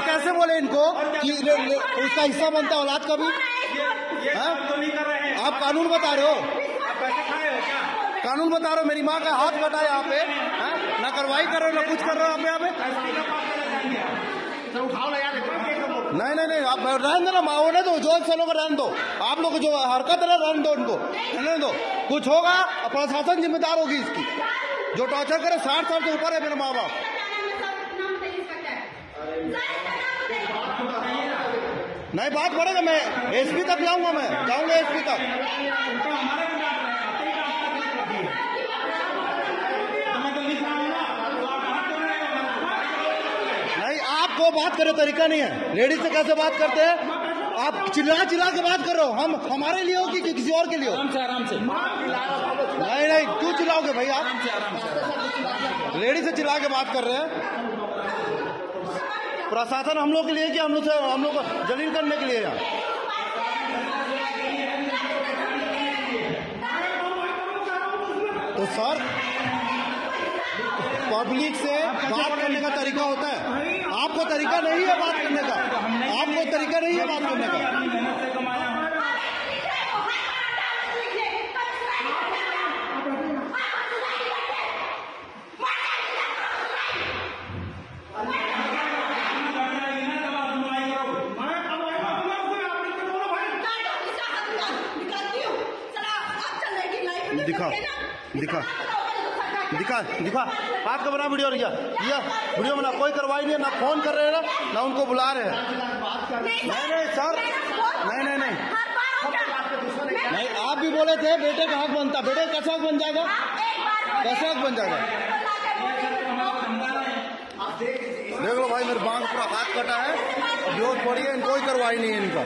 कैसे बोले इनको कि उसका हिस्सा बनता है औलाद का भी? आप कानून बता रहे हो, कानून बता रहे हो। मेरी माँ का हाथ कटा है यहाँ पे, ना कार्रवाई कर रहे हो ना कुछ कर रहे हो यहाँ पे। नहीं, आप रहने दो ना, माओ ने तो जो सालों का रहने दो। आप लोग जो हरकत है रहने दो, उनको रहने दो। कुछ होगा प्रशासन जिम्मेदार होगी इसकी। जो टॉर्चर करे 60 साल से ऊपर है मेरे माँ बाप। नहीं बात बढ़ेगा, मैं एसपी तक जाऊंगा, मैं जाऊंगा एसपी तक। नहीं, आपको बात करे तरीका नहीं है। लेडीज से कैसे बात करते हैं आप? चिल्ला के बात कर रहे हो। हम हमारे लिए हो कि किसी और के लिए हो? आराम से नहीं, क्यों चिल्लाओगे भाई आप? लेडीज से चिल्ला के बात कर रहे हैं। प्रशासन हम लोग के लिए कि हम लोग को जलील करने के लिए? तो सर, पब्लिक से बात करने का तरीका होता है। आपको तरीका नहीं है बात करने का, आपको तरीका नहीं है बात करने का। दिखा हाथ का बना वीडियो वीडियो बना। कोई कार्रवाई नहीं है, ना फोन कर रहे हैं ना उनको बुला रहे हैं। नहीं सर, नहीं आप भी बोले थे बेटे का हक बनता। बेटे कैसा हक बन जाएगा? कैसे हक बन जाएगा? देख लो भाई, मेरे बांग पूरा हाथ कटा है, बेहोश पड़ी है, कोई कार्रवाई नहीं है इनका।